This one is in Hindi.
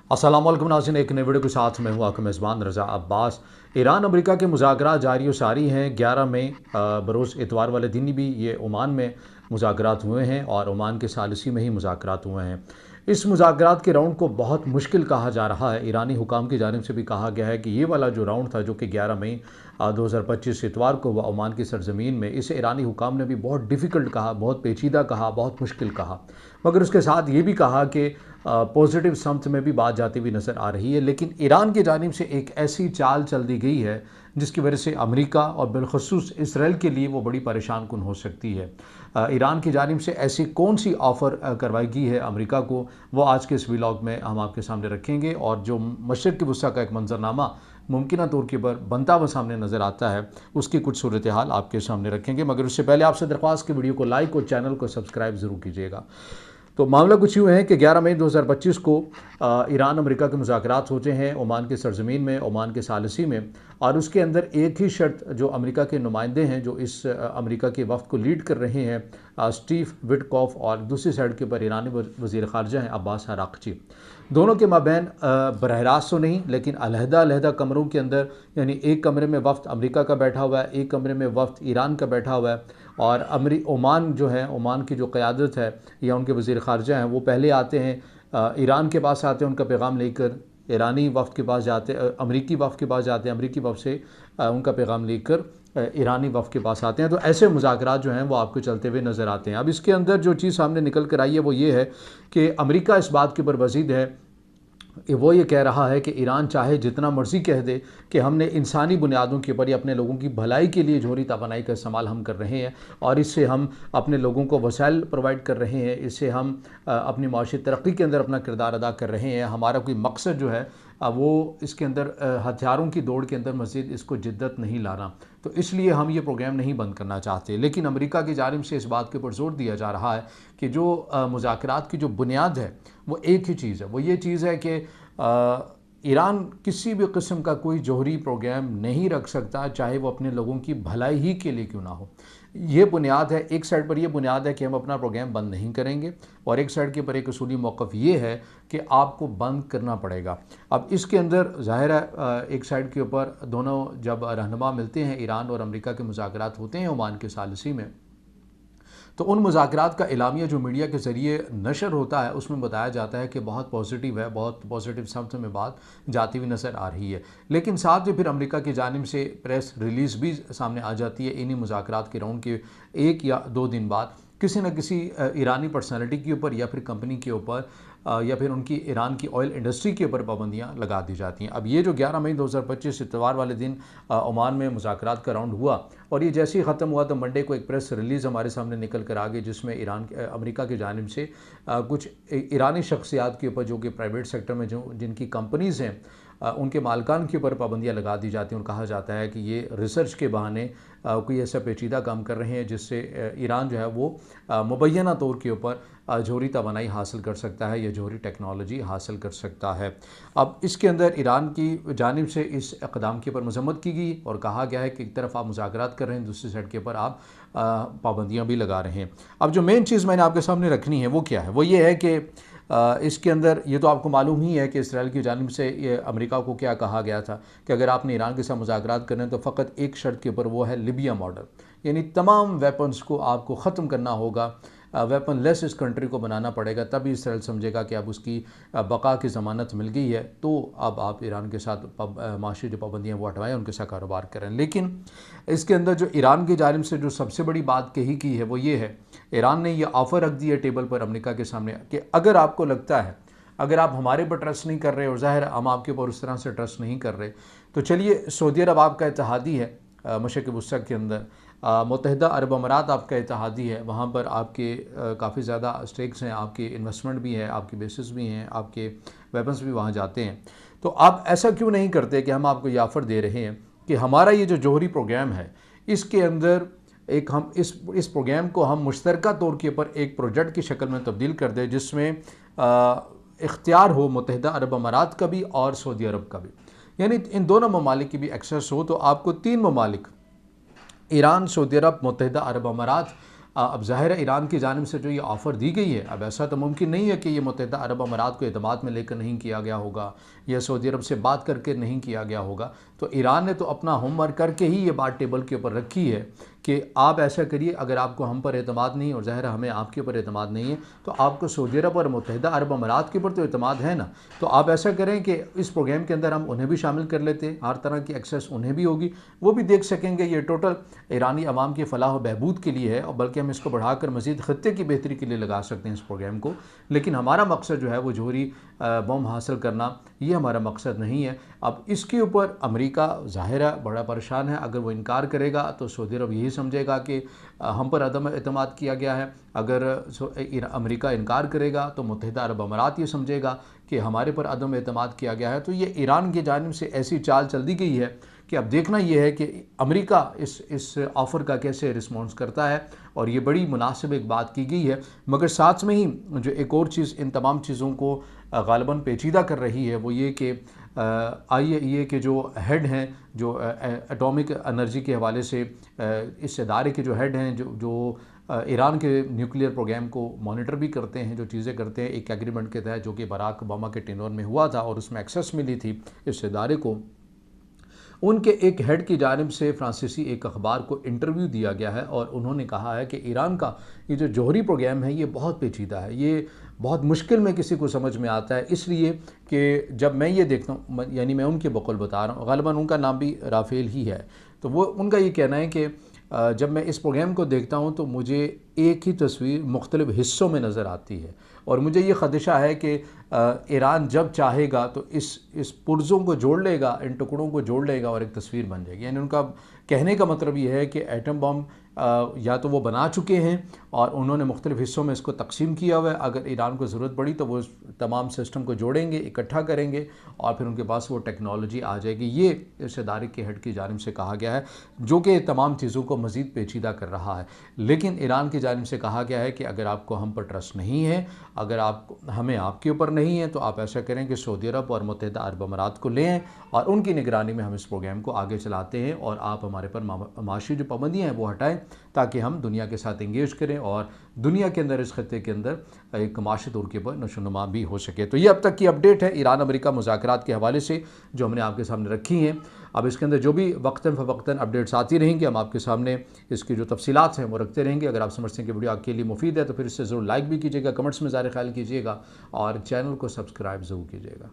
अस्सलाम वालेकुम नाज़रीन, एक नई वीडियो के साथ मैं हूँ आपका मेज़बान रज़ा अब्बास। ईरान अमेरिका के मुज़ाकरात जारी व सारी हैं। 11 मई बरोज़ इतवार वाले दिन भी ये ओमान में मुज़ाकरात हुए हैं और ओमान के सालिसी में ही मुज़ाकरात हुए हैं। इस मुज़ाकरात के राउंड को बहुत मुश्किल कहा जा रहा है। ईरानी हुकाम की जानिब से भी कहा गया है कि ये वाला जो राउंड था, जो कि 11 मई 2025 इतवार को हुआ ओमान की सरजमीन में, इसे ईरानी हुकाम ने भी बहुत डिफ़िकल्ट कहा, बहुत पेचीदा कहा, बहुत मुश्किल कहा। मगर उसके साथ ये भी कहा कि पॉजिटिव समत में भी बात जाती हुई नज़र आ रही है। लेकिन ईरान की जानिब से एक ऐसी चाल चल दी गई है जिसकी वजह से अमेरिका और बिलखसूस इसराइल के लिए वो बड़ी परेशान कुन हो सकती है। ईरान की जानिब से ऐसी कौन सी ऑफ़र करवाई गई है अमेरिका को, वो आज के इस व्लॉग में हम आपके सामने रखेंगे। और जो मशरिक़ की वुस्ता का एक मंजरनामा मुमकिन तौर के पर बनता हुआ सामने नज़र आता है, उसकी कुछ सूरत हाल आपके सामने रखेंगे। मगर उससे पहले आपसे दरख्वास्त की वीडियो को लाइक और चैनल को सब्सक्राइब ज़रूर कीजिएगा। तो मामला कुछ यूँ है कि 11 मई 2025 को ईरान अमेरिका के मुज़ाकरात होते हैं ओमान की सरजमीन में, ओमान के सालिसी में। और उसके अंदर एक ही शर्त जो अमेरिका के नुमाइंदे हैं, जो इस अमेरिका के वफ़द को लीड कर रहे हैं, स्टीव विटकॉफ, और दूसरी साइड के ऊपर ईरानी वज़ीर ख़ारजा हैं अब्बास अराक़ची। दोनों के माबैन बरह रास्त तो नहीं, लेकिन अलहदा कमरों के अंदर, यानी एक कमरे में वफ़द अमेरिका का बैठा हुआ है, एक कमरे में वफ़द ईरान का बैठा हुआ है। और ओमान जो है, ओमान की जो क़यादत है या उनके वज़ीर ख़ारजा हैं, वो पहले आते हैं, ईरान के पास आते हैं उनका पैगाम लेकर, ईरानी वफ़द के पास जाते, अमरीकी वफ़द के पास जाते हैं, अमरीकी वफ़द से उनका पैगाम लेकर ईरानी वफ़द के पास आते हैं। तो ऐसे मुज़ाकरात जो हैं वो आपको चलते हुए नज़र आते हैं। अब इसके अंदर जो चीज़ सामने निकल कर आई है वो ये है कि अमरीका इस बात के ऊपर वज़ीद है, वो ये कह रहा है कि ईरान चाहे जितना मर्ज़ी कह दे कि हमने इंसानी बुनियादों के ऊपर या अपने लोगों की भलाई के लिए जोहरी तवानाई का इस्तेमाल हम कर रहे हैं, और इससे हम अपने लोगों को वसाइल प्रोवाइड कर रहे हैं, इससे हम अपनी माशी तरक्की के अंदर अपना किरदार अदा कर रहे हैं। हमारा कोई मकसद जो है वो इसके अंदर हथियारों की दौड़ के अंदर मज़ीद इसको जिद्दत नहीं लाना, तो इसलिए हम ये प्रोग्राम नहीं बंद करना चाहते। लेकिन अमेरिका की जानिब से इस बात के ऊपर ज़ोर दिया जा रहा है कि जो मुज़ाकरात की जो बुनियाद है वो एक ही चीज़ है, वो ये चीज़ है कि ईरान किसी भी किस्म का कोई जौहरी प्रोग्राम नहीं रख सकता, चाहे वो अपने लोगों की भलाई ही के लिए क्यों ना हो। ये बुनियाद है। एक साइड पर ये बुनियाद है कि हम अपना प्रोग्राम बंद नहीं करेंगे, और एक साइड के ऊपर एक उसूली मौक़िफ़ ये है कि आपको बंद करना पड़ेगा। अब इसके अंदर ज़ाहिर है एक साइड के ऊपर दोनों जब रहनुमा मिलते हैं, ईरान और अमेरिका के मुज़ाकरात होते हैं ओमान के सालिसी में, तो उन मुज़ाकरात का एलामिया जो मीडिया के ज़रिए नशर होता है उसमें बताया जाता है कि बहुत पॉजिटिव है, बहुत पॉजिटिव समत में बात जाती हुई नज़र आ रही है। लेकिन साथ ही फिर अमेरिका की जानिब से प्रेस रिलीज़ भी सामने आ जाती है इन्हीं मुज़ाकरात के राउंड के 1 या 2 दिन बाद, किसी न किसी ईरानी पर्सनैलिटी के ऊपर या फिर कंपनी के ऊपर या फिर उनकी ईरान की ऑयल इंडस्ट्री के ऊपर पाबंदियाँ लगा दी जाती हैं। अब ये जो 11 मई 2025 इतवार वाले दिन ओमान में मुज़ाकरात का राउंड हुआ, और ये जैसे ही ख़त्म हुआ तो मंडे को एक प्रेस रिलीज़ हमारे सामने निकल कर आ गई, जिसमें अमेरिका की जानिब से कुछ ईरानी शख्सियात के ऊपर, जो कि प्राइवेट सेक्टर में जो जिनकी कंपनीज़ हैं, उनके मालकान के ऊपर पाबंदियाँ लगा दी जाती हैं, और कहा जाता है कि ये रिसर्च के बहाने कोई ऐसा पेचीदा काम कर रहे हैं जिससे ईरान जो है वो मुबैना तौर के ऊपर जौहरी तवानाई हासिल कर सकता है या जौहरी टेक्नोलॉजी हासिल कर सकता है। अब इसके अंदर ईरान की जानिब से इस इक़दाम के ऊपर मज़म्मत की गई और कहा गया है कि एक तरफ आप मुज़ाकरात कर रहे हैं, दूसरी साइड के ऊपर आप पाबंदियाँ भी लगा रहे हैं। अब जो मेन चीज़ मैंने आपके सामने रखनी है वो क्या है, वो ये है कि इसके अंदर ये तो आपको मालूम ही है कि इसराइल की जानिब से ये अमेरिका को क्या कहा गया था कि अगर आपने ईरान के साथ मुज़ाकरात करने हैं तो फ़कत एक शर्त के ऊपर, वो है लिबिया मॉडल, यानी तमाम वेपन्स को आपको ख़त्म करना होगा, वेपन लेस इस कंट्री को बनाना पड़ेगा, तभी इसराइल समझेगा कि अब उसकी बका की ज़मानत मिल गई है, तो अब आप ईरान के साथ माशी जो पाबंदियाँ वो हटवाएँ, उनके साथ कारोबार करें। लेकिन इसके अंदर जो ईरान की जानिब से जो सबसे बड़ी बात कही की है वो ये है, ईरान ने यह ऑफ़र रख दी है टेबल पर अमेरिका के सामने कि अगर आपको लगता है, अगर आप हमारे पर ट्रस्ट नहीं कर रहे, और ज़ाहिर हम आपके ऊपर उस तरह से ट्रस्ट नहीं कर रहे, तो चलिए सऊदी अरब आपका इत्तेहादी है मशरिक़ वुस्ता के अंदर, मुत्तहिदा अरब अमारात आपका इत्तेहादी है, वहाँ पर आपके काफ़ी ज़्यादा स्टेक्स हैं, आपकी इन्वेस्टमेंट भी है, आपकी बेसिस भी हैं, आपके वेपन्स भी वहाँ जाते हैं। तो आप ऐसा क्यों नहीं करते कि हम आपको ये ऑफ़र दे रहे हैं कि हमारा ये जो जौहरी प्रोग्राम है, इसके अंदर एक हम इस प्रोग्राम को हम मुश्तरका तौर के ऊपर एक प्रोजेक्ट की शक्ल में तब्दील कर दें, जिसमें इख्तियार हो मुत्तहिदा अरब अमारात का भी और सऊदी अरब का भी, यानी इन दोनों ममालिक की भी एक्सेस हो। तो आपको 3 ममालिक, ईरान, सऊदी अरब, मुत्तहिदा अरब अमारात, अब ज़ाहिर है ईरान की जानिब से जो ये ऑफ़र दी गई है, अब ऐसा तो मुमकिन नहीं है कि ये मुत्तहिदा अरब अमारात को एतमाद में लेकर नहीं किया गया होगा या सऊदी अरब से बात करके नहीं किया गया होगा। तो ईरान ने तो अपना होमवर्क करके ही ये बात टेबल के ऊपर रखी है कि आप ऐसा करिए, अगर आपको हम पर एतमाद नहीं और ज़ाहिर हमें आपके ऊपर एतमाद नहीं है, तो आपको सऊदी अरब और मुत्तहिदा अरब अमारात के ऊपर तो एतमाद है ना। तो आप ऐसा करें कि इस प्रोग्राम के अंदर हम उन्हें भी शामिल कर लेते हैं, हर तरह की एक्सेस उन्हें भी होगी, वो भी देख सकेंगे। ये टोटल ईरानी अवाम की फ़लाह व बहबूद के लिए है, और बल्कि हम इसको बढ़ाकर मज़ीद ख़त्ते की बेहतरी के लिए लगा सकते हैं इस प्रोग्राम को। लेकिन हमारा मकसद जो है वो जोहरी बम हासिल करना, ये हमारा मकसद नहीं है। अब इसके ऊपर अमेरिका ज़ाहिर है बड़ा परेशान है। अगर वो इनकार करेगा तो सऊदी अरब यही समझेगा कि हम पर अदम एतमाद किया गया है। अगर अमेरिका इनकार करेगा तो मुत्तहिदा अरब अमारात ये समझेगा कि हमारे पर अदम एतमाद किया गया है। तो ये ईरान की जानिब से ऐसी चाल चल दी गई है कि अब देखना ये है कि अमेरिका इस ऑफ़र का कैसे रिस्पॉन्स करता है, और ये बड़ी मुनासिब एक बात की गई है। मगर साथ में ही जो एक और चीज़ इन तमाम चीज़ों को ग़ालिबन पेचीदा कर रही है वो ये कि IAEA के जो हेड हैं, जो एटॉमिक एनर्जी के हवाले से इस इदारे के जो हेड हैं, जो ईरान के न्यूक्लियर प्रोग्राम को मॉनिटर भी करते हैं, जो चीज़ें करते हैं, एक एग्रीमेंट के तहत जो कि बराक ओबामा के टेन्योर में हुआ था और उसमें एक्सेस मिली थी इस इदारे को, उनके एक हेड की जानिब से फ्रांसीसी एक अखबार को इंटरव्यू दिया गया है और उन्होंने कहा है कि ईरान का ये जो जौहरी प्रोग्राम है ये बहुत पेचीदा है, ये बहुत मुश्किल में किसी को समझ में आता है। इसलिए कि जब मैं ये देखता हूँ, यानी मैं उनके बकौल बता रहा हूँ, ग़ालिबन उनका नाम भी राफेल ही है, तो वो उनका ये कहना है कि जब मैं इस प्रोग्राम को देखता हूँ तो मुझे एक ही तस्वीर मुख्तलिफ़ हिस्सों में नज़र आती है, और मुझे ये ख़दशा है कि ईरान जब चाहेगा तो इस पुर्ज़ों को जोड़ लेगा, इन टुकड़ों को जोड़ लेगा और एक तस्वीर बन जाएगी। यानी उनका कहने का मतलब ये है कि एटम बम या तो वो बना चुके हैं और उन्होंने मुख्तलिफ़ हिस्सों में इसको तकसीम किया हुआ है, अगर ईरान को ज़रूरत पड़ी तो वो तमाम सिस्टम को जोड़ेंगे, इकट्ठा करेंगे और फिर उनके पास वो टेक्नोलॉजी आ जाएगी। ये इस इदारे के हेड की जानिब से कहा गया है, जो कि तमाम चीज़ों को मज़ीद पेचीदा कर रहा है। लेकिन ईरान की जानिब से कहा गया है कि अगर आपको हम पर ट्रस्ट नहीं है, अगर आप हमें आपके ऊपर नहीं है, तो आप ऐसा करें कि सऊदी अरब और मुत्तहिदा अरब अमारात को लें और उनकी निगरानी में हम इस प्रोग्राम को आगे चलाते हैं, और आप हमारे पर माशी जो पाबंदियाँ हैं वो हटाएं, ताकि हम दुनिया के साथ इंगेज करें और दुनिया के अंदर, इस खत्ते के अंदर एक माशी तौर के पर नशोनुमा भी हो सके। तो ये अब तक की अपडेट है ईरान अमेरिका मुज़ाकरात के हवाले से जो हमने आपके सामने रखी हैं। अब इसके अंदर जो भी वक्तन फ़वक्तन अपडेट्स आती रहेंगी, हम आपके सामने इसकी जो तफसीलात हैं वो रखते रहेंगे। अगर आप समझते हैं कि वीडियो आपके लिए मुफीद है तो फिर इससे ज़रूर लाइक भी कीजिएगा, कमेंट्स में ज़ाहिर ख्याल कीजिएगा और चैनल को सब्सक्राइब ज़रूर कीजिएगा।